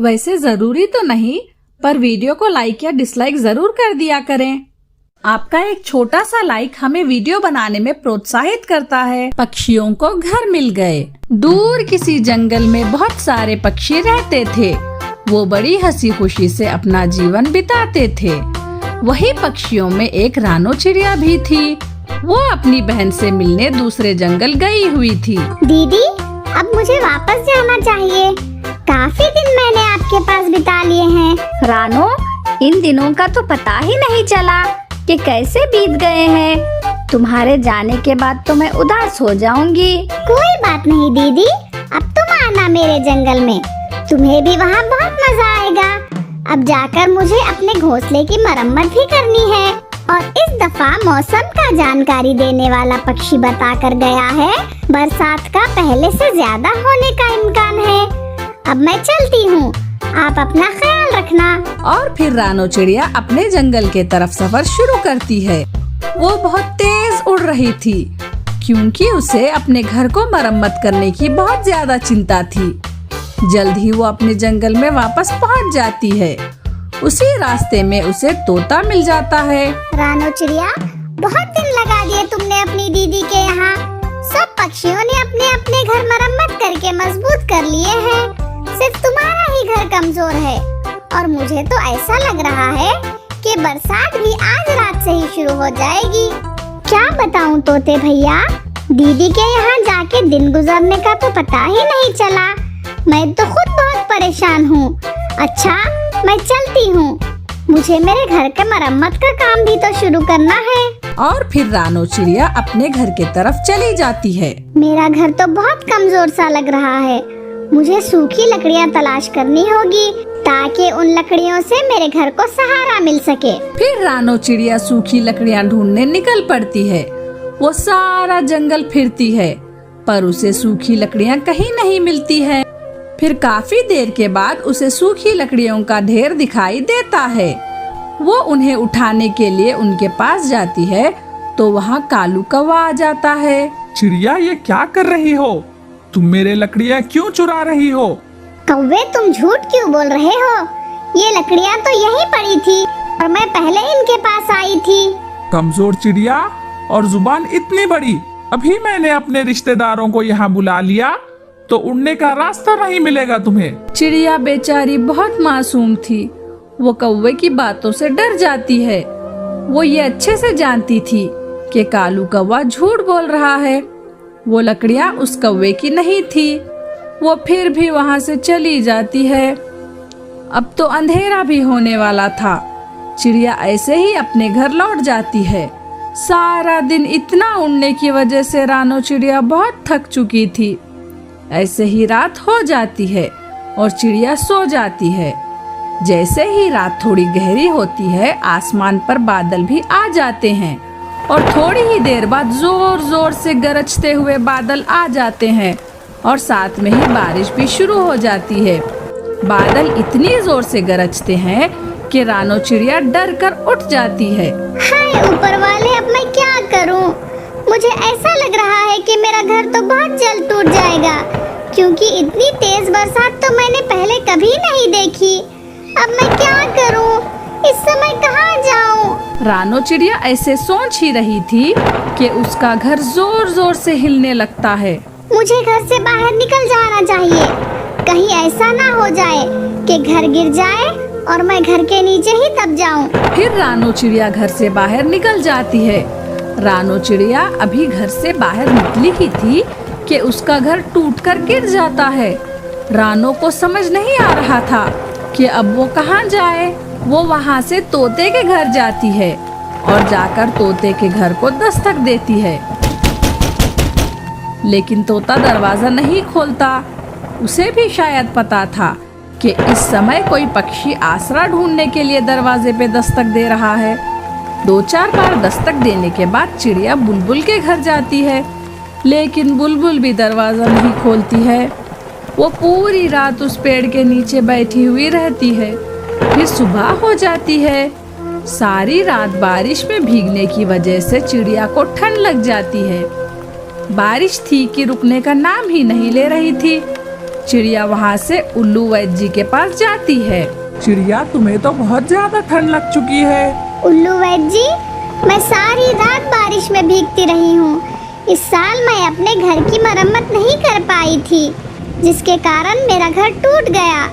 वैसे जरूरी तो नहीं, पर वीडियो को लाइक या डिसलाइक जरूर कर दिया करें। आपका एक छोटा सा लाइक हमें वीडियो बनाने में प्रोत्साहित करता है। पक्षियों को घर मिल गए। दूर किसी जंगल में बहुत सारे पक्षी रहते थे। वो बड़ी हंसी खुशी से अपना जीवन बिताते थे। वही पक्षियों में एक रानो चिड़िया भी थी। वो अपनी बहन से मिलने दूसरे जंगल गई हुई थी। दीदी, अब मुझे वापस जाना चाहिए। काफी दिन मैंने आपके पास बिता लिए हैं। रानो, इन दिनों का तो पता ही नहीं चला कि कैसे बीत गए हैं। तुम्हारे जाने के बाद तो मैं उदास हो जाऊंगी। कोई बात नहीं दीदी, अब तुम आना मेरे जंगल में। तुम्हें भी वहाँ बहुत मजा आएगा। अब जाकर मुझे अपने घोंसले की मरम्मत भी करनी है। और इस दफा मौसम का जानकारी देने वाला पक्षी बताकर गया है, बरसात का पहले से ज्यादा होने का इम्कान है। अब मैं चलती हूँ, आप अपना ख्याल रखना। और फिर रानो चिड़िया अपने जंगल के तरफ सफर शुरू करती है। वो बहुत तेज उड़ रही थी, क्योंकि उसे अपने घर को मरम्मत करने की बहुत ज्यादा चिंता थी। जल्द ही वो अपने जंगल में वापस पहुंच जाती है। उसी रास्ते में उसे तोता मिल जाता है। रानो चिड़िया, बहुत दिन लगा दिए तुमने अपनी दीदी के यहाँ। सब पक्षियों ने अपने अपने घर मरम्मत करके मजबूत कर लिए हैं। सिर्फ तुम्हारा ही घर कमजोर है। और मुझे तो ऐसा लग रहा है कि बरसात भी आज रात से ही शुरू हो जाएगी। क्या बताऊँ तोते भैया, दीदी के यहाँ जाके दिन गुजरने का तो पता ही नहीं चला। मैं तो खुद बहुत परेशान हूँ। अच्छा, मैं चलती हूँ। मुझे मेरे घर के मरम्मत का काम भी तो शुरू करना है। और फिर रानो चिड़िया अपने घर के तरफ चली जाती है। मेरा घर तो बहुत कमजोर सा लग रहा है। मुझे सूखी लकड़ियाँ तलाश करनी होगी, ताकि उन लकड़ियों से मेरे घर को सहारा मिल सके। फिर रानो चिड़िया सूखी लकड़ियाँ ढूंढने निकल पड़ती है। वो सारा जंगल फिरती है, पर उसे सूखी लकड़ियाँ कहीं नहीं मिलती है। फिर काफी देर के बाद उसे सूखी लकड़ियों का ढेर दिखाई देता है। वो उन्हें उठाने के लिए उनके पास जाती है, तो वहाँ कालू कौवा आ जाता है। चिड़िया, ये क्या कर रही हो? तुम मेरे लकड़ियाँ क्यों चुरा रही हो? कौवे, तुम झूठ क्यों बोल रहे हो? ये लकड़ियाँ तो यहीं पड़ी थी और मैं पहले इनके पास आई थी। कमजोर चिड़िया और जुबान इतनी बड़ी। अभी मैंने अपने रिश्तेदारों को यहाँ बुला लिया तो उड़ने का रास्ता नहीं मिलेगा तुम्हें। चिड़िया बेचारी बहुत मासूम थी। वो कौवे की बातों से डर जाती है। वो ये अच्छे से जानती थी कि कालू कौवा झूठ बोल रहा है। वो लकड़ियाँ उस कौवे की नहीं थी। वो फिर भी वहाँ से चली जाती है। अब तो अंधेरा भी होने वाला था। चिड़िया ऐसे ही अपने घर लौट जाती है। सारा दिन इतना उड़ने की वजह से रानो चिड़िया बहुत थक चुकी थी। ऐसे ही रात हो जाती है और चिड़िया सो जाती है। जैसे ही रात थोड़ी गहरी होती है, आसमान पर बादल भी आ जाते हैं और थोड़ी ही देर बाद जोर जोर से गरजते हुए बादल आ जाते हैं और साथ में ही बारिश भी शुरू हो जाती है। बादल इतनी जोर से गरजते हैं कि रानो चिड़िया डर कर उठ जाती है। हाय ऊपर वाले, अब मैं क्या करूं? मुझे ऐसा लग रहा है कि मेरा घर तो बहुत जल्द टूट जाएगा, क्योंकि इतनी तेज बरसात तो मैंने पहले कभी नहीं देखी। अब मैं क्या करूं? इस समय कहाँ जाऊं? रानो चिड़िया ऐसे सोच ही रही थी कि उसका घर जोर जोर से हिलने लगता है। मुझे घर से बाहर निकल जाना चाहिए। कहीं ऐसा ना हो जाए कि घर गिर जाए और मैं घर के नीचे ही दब जाऊं। फिर रानो चिड़िया घर से बाहर निकल जाती है। रानो चिड़िया अभी घर से बाहर निकली ही थी कि उसका घर टूटकर गिर जाता है। रानो को समझ नहीं आ रहा था कि अब वो कहाँ जाए। वो वहाँ से तोते के घर जाती है और जाकर तोते के घर को दस्तक देती है, लेकिन तोता दरवाजा नहीं खोलता। उसे भी शायद पता था कि इस समय कोई पक्षी आसरा ढूंढने के लिए दरवाजे पे दस्तक दे रहा है। 2-4 बार दस्तक देने के बाद चिड़िया बुलबुल के घर जाती है, लेकिन बुलबुल भी दरवाजा नहीं खोलती है। वो पूरी रात उस पेड़ के नीचे बैठी हुई रहती है। फिर सुबह हो जाती है। सारी रात बारिश में भीगने की वजह से चिड़िया को ठंड लग जाती है। बारिश थी कि रुकने का नाम ही नहीं ले रही थी। चिड़िया वहाँ से उल्लू वैद्य जी के पास जाती है। चिड़िया, तुम्हें तो बहुत ज्यादा ठंड लग चुकी है। उल्लू वैद्य जी, मैं सारी रात बारिश में भीगती रही हूँ। इस साल मैं अपने घर की मरम्मत नहीं कर पाई थी, जिसके कारण मेरा घर टूट गया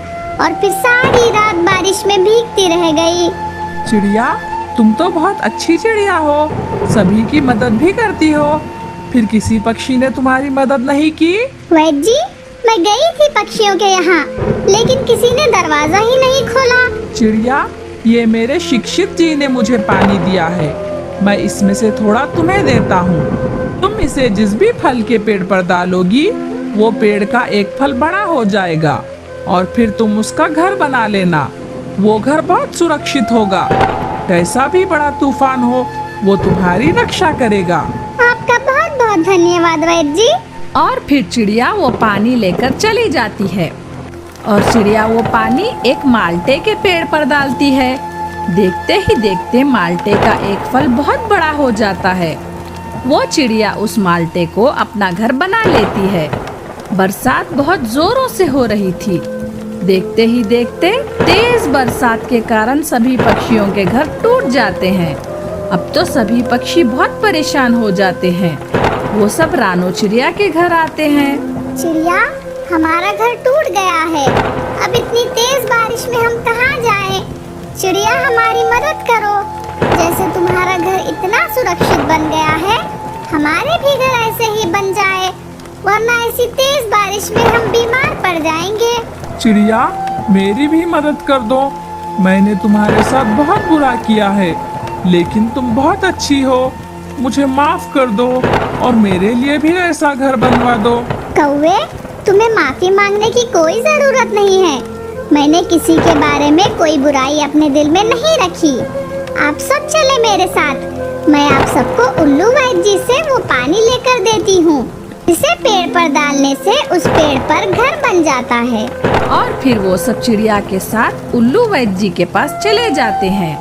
और फिर सारी रात बारिश में भीगती रह गई। चिड़िया, तुम तो बहुत अच्छी चिड़िया हो, सभी की मदद भी करती हो। फिर किसी पक्षी ने तुम्हारी मदद नहीं की? वैद्य जी, मैं गई थी पक्षियों के यहाँ, लेकिन किसी ने दरवाजा ही नहीं खोला। चिड़िया, ये मेरे शिक्षित जी ने मुझे पानी दिया है, मैं इसमें से थोड़ा तुम्हें देता हूँ। तुम इसे जिस भी फल के पेड़ पर डालोगी, वो पेड़ का एक फल बड़ा हो जाएगा और फिर तुम उसका घर बना लेना। वो घर बहुत सुरक्षित होगा, कैसा भी बड़ा तूफान हो वो तुम्हारी रक्षा करेगा। आपका बहुत बहुत धन्यवाद वैद्य जी। और फिर चिड़िया वो पानी लेकर चली जाती है और चिड़िया वो पानी एक माल्टे के पेड़ पर डालती है। देखते ही देखते माल्टे का एक फल बहुत बड़ा हो जाता है। वो चिड़िया उस माल्टे को अपना घर बना लेती है। बरसात बहुत जोरों से हो रही थी। देखते ही देखते तेज बरसात के कारण सभी पक्षियों के घर टूट जाते हैं। अब तो सभी पक्षी बहुत परेशान हो जाते हैं। वो सब रानो चिड़िया के घर आते हैं। चिड़िया, हमारा घर टूट गया है, अब इतनी तेज बारिश में हम कहाँ जाएं? चिड़िया, हमारी मदद करो। जैसे तुम्हारा घर इतना सुरक्षित बन गया है, हमारे भी घर ऐसे ही बन जाए, वरना ऐसी तेज बारिश में हम बीमार पड़ जाएंगे। चिड़िया, मेरी भी मदद कर दो। मैंने तुम्हारे साथ बहुत बुरा किया है, लेकिन तुम बहुत अच्छी हो। मुझे माफ कर दो और मेरे लिए भी ऐसा घर बनवा दो। कौवे, तुम्हें माफी मांगने की कोई जरूरत नहीं है। मैंने किसी के बारे में कोई बुराई अपने दिल में नहीं रखी। आप सब चले मेरे साथ, मैं आप सबको उल्लू वैद्य जी से वो पानी लेकर देती हूँ, जिसे पेड़ पर डालने से उस पेड़ पर घर बन जाता है। और फिर वो सब चिड़िया के साथ उल्लू वैद्य जी के पास चले जाते हैं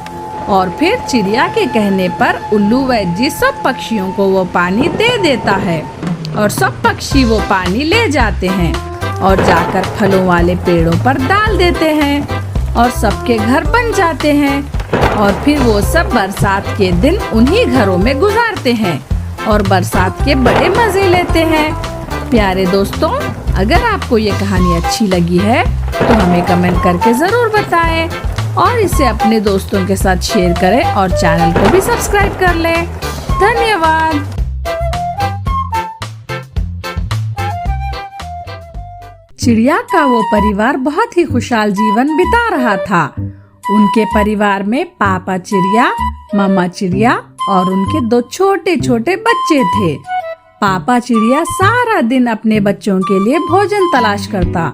और फिर चिड़िया के कहने पर उल्लू वैद्य जी सब पक्षियों को वो पानी दे देता है और सब पक्षी वो पानी ले जाते हैं और जाकर फलों वाले पेड़ों पर डाल देते हैं और सबके घर बन जाते हैं। और फिर वो सब बरसात के दिन उन्हीं घरों में गुजारते हैं और बरसात के बड़े मजे लेते हैं। प्यारे दोस्तों, अगर आपको ये कहानी अच्छी लगी है तो हमें कमेंट करके जरूर बताएं और इसे अपने दोस्तों के साथ शेयर करें और चैनल को भी सब्सक्राइब कर लें। धन्यवाद। चिड़िया का वो परिवार बहुत ही खुशहाल जीवन बिता रहा था। उनके परिवार में पापा चिड़िया, मामा चिड़िया और उनके 2 छोटे छोटे बच्चे थे। पापा चिड़िया सारा दिन अपने बच्चों के लिए भोजन तलाश करता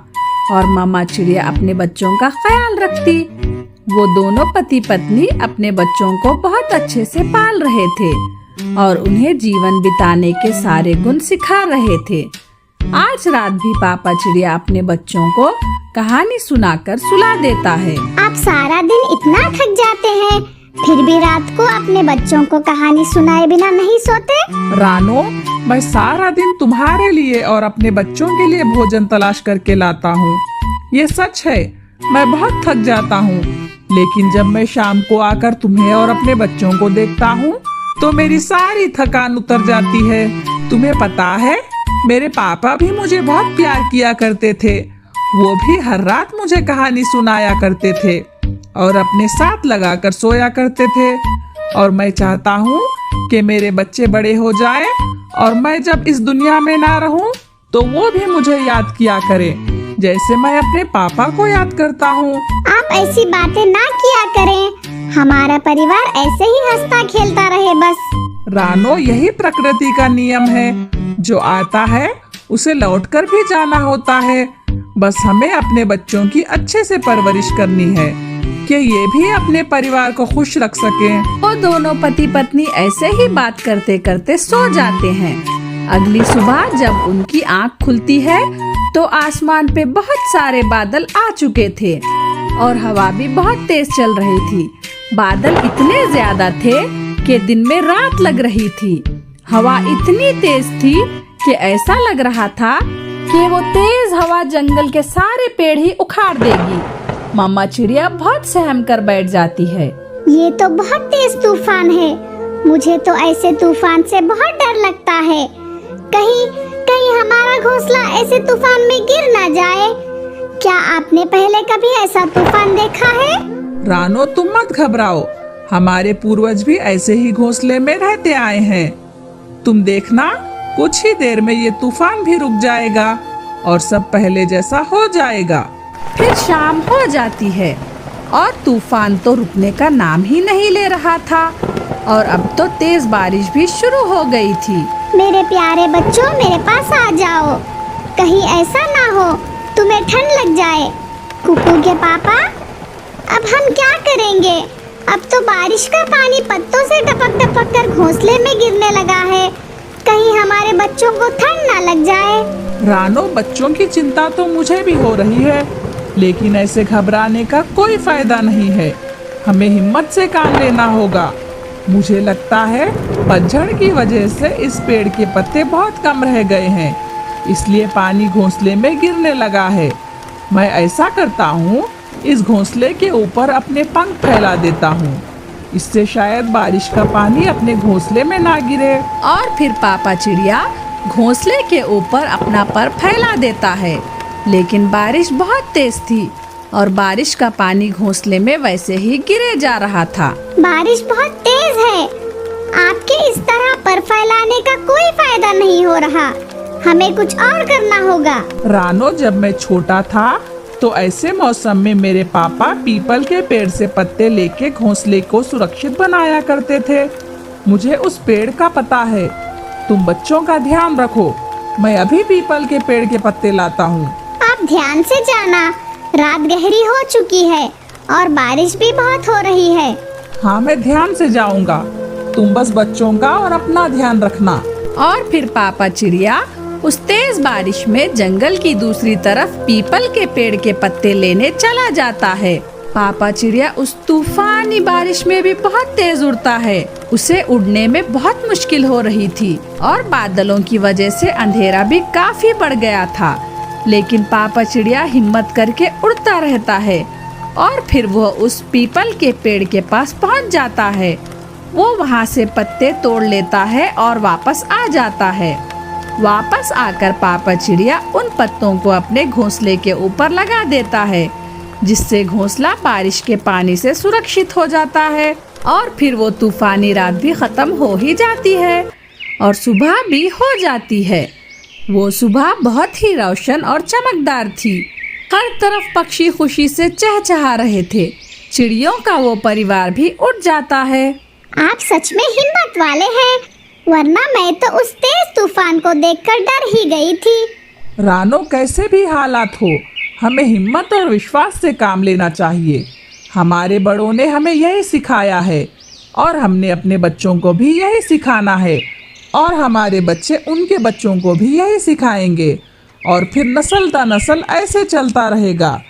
और मामा चिड़िया अपने बच्चों का ख्याल रखती। वो दोनों पति पत्नी अपने बच्चों को बहुत अच्छे से पाल रहे थे और उन्हें जीवन बिताने के सारे गुण सिखा रहे थे। आज रात भी पापा चिड़िया अपने बच्चों को कहानी सुनाकर सुला देता है। आप सारा दिन इतना थक जाते हैं, फिर भी रात को अपने बच्चों को कहानी सुनाए बिना नहीं सोते? रानो, मैं सारा दिन तुम्हारे लिए और अपने बच्चों के लिए भोजन तलाश करके लाता हूँ। ये सच है, मैं बहुत थक जाता हूँ, लेकिन जब मैं शाम को आकर तुम्हें और अपने बच्चों को देखता हूँ तो मेरी सारी थकान उतर जाती है। तुम्हें पता है, मेरे पापा भी मुझे बहुत प्यार किया करते थे। वो भी हर रात मुझे कहानी सुनाया करते थे और अपने साथ लगाकर सोया करते थे। और मैं चाहता हूँ कि मेरे बच्चे बड़े हो जाएं और मैं जब इस दुनिया में ना रहूं तो वो भी मुझे याद किया करें, जैसे मैं अपने पापा को याद करता हूँ। आप ऐसी बातें ना किया करें, हमारा परिवार ऐसे ही हंसता खेलता रहे बस। रानो, यही प्रकृति का नियम है, जो आता है उसे लौटकर भी जाना होता है। बस हमें अपने बच्चों की अच्छे से परवरिश करनी है कि ये भी अपने परिवार को खुश रख सकें। वो दोनों पति पत्नी ऐसे ही बात करते करते सो जाते हैं। अगली सुबह जब उनकी आंख खुलती है तो आसमान पे बहुत सारे बादल आ चुके थे और हवा भी बहुत तेज चल रही थी। बादल इतने ज्यादा थे कि दिन में रात लग रही थी। हवा इतनी तेज थी कि ऐसा लग रहा था कि वो तेज हवा जंगल के सारे पेड़ ही उखाड़ देगी। मम्मा चिड़िया बहुत सहम कर बैठ जाती है। ये तो बहुत तेज तूफान है। मुझे तो ऐसे तूफान से बहुत डर लगता है। कहीं कहीं हमारा घोंसला ऐसे तूफान में गिर ना जाए। क्या आपने पहले कभी ऐसा तूफान देखा है? रानो, तुम मत घबराओ। हमारे पूर्वज भी ऐसे ही घोंसले में रहते आए हैं। तुम देखना, कुछ ही देर में ये तूफान भी रुक जाएगा और सब पहले जैसा हो जाएगा। फिर शाम हो जाती है और तूफान तो रुकने का नाम ही नहीं ले रहा था और अब तो तेज बारिश भी शुरू हो गई थी। मेरे प्यारे बच्चों, मेरे पास आ जाओ। कहीं ऐसा ना हो तुम्हें ठंड लग जाए। कुकू के पापा, अब हम क्या करेंगे? अब तो बारिश का पानी पत्तों से टपक टपक कर घोंसले में गिरने लगा है। कहीं हमारे बच्चों को ठंड ना लग जाए। रानो, बच्चों की चिंता तो मुझे भी हो रही है, लेकिन ऐसे घबराने का कोई फायदा नहीं है। हमें हिम्मत से काम लेना होगा। मुझे लगता है पतझड़ की वजह से इस पेड़ के पत्ते बहुत कम रह गए हैं, इसलिए पानी घोंसले में गिरने लगा है। मैं ऐसा करता हूँ, इस घोंसले के ऊपर अपने पंख फैला देता हूँ। इससे शायद बारिश का पानी अपने घोंसले में ना गिरे। और फिर पापा चिड़िया घोंसले के ऊपर अपना पर फैला देता है, लेकिन बारिश बहुत तेज थी और बारिश का पानी घोंसले में वैसे ही गिरे जा रहा था। बारिश बहुत तेज है। आपके इस तरह पर फैलाने का कोई फायदा नहीं हो रहा। हमें कुछ और करना होगा। रानो, जब मैं छोटा था तो ऐसे मौसम में मेरे पापा पीपल के पेड़ से पत्ते लेके घोंसले को सुरक्षित बनाया करते थे। मुझे उस पेड़ का पता है। तुम बच्चों का ध्यान रखो। मैं अभी पीपल के पेड़ के पत्ते लाता हूँ। आप ध्यान से जाना, रात गहरी हो चुकी है और बारिश भी बहुत हो रही है। हाँ, मैं ध्यान से जाऊंगा। तुम बस बच्चों का और अपना ध्यान रखना। और फिर पापा चिड़िया उस तेज बारिश में जंगल की दूसरी तरफ पीपल के पेड़ के पत्ते लेने चला जाता है। पापा चिड़िया उस तूफानी बारिश में भी बहुत तेज उड़ता है। उसे उड़ने में बहुत मुश्किल हो रही थी और बादलों की वजह से अंधेरा भी काफी बढ़ गया था, लेकिन पापा चिड़िया हिम्मत करके उड़ता रहता है और फिर वो उस पीपल के पेड़ के पास पहुंच जाता है। वो वहां से पत्ते तोड़ लेता है और वापस आ जाता है। वापस आकर पापा चिड़िया उन पत्तों को अपने घोंसले के ऊपर लगा देता है, जिससे घोंसला बारिश के पानी से सुरक्षित हो जाता है। और फिर वो तूफानी रात भी खत्म हो ही जाती है और सुबह भी हो जाती है। वो सुबह बहुत ही रोशन और चमकदार थी। हर तरफ पक्षी खुशी से चहचहा रहे थे। चिड़ियों का वो परिवार भी उड़ जाता है। आप सच में हिम्मत वाले हैं, वरना मैं तो उस तेज तूफान को देखकर डर ही गई थी। रानो, कैसे भी हालात हो, हमें हिम्मत और विश्वास से काम लेना चाहिए। हमारे बड़ों ने हमें यही सिखाया है और हमने अपने बच्चों को भी यही सिखाना है और हमारे बच्चे उनके बच्चों को भी यही सिखाएंगे और फिर नस्ल दर नस्ल ऐसे चलता रहेगा।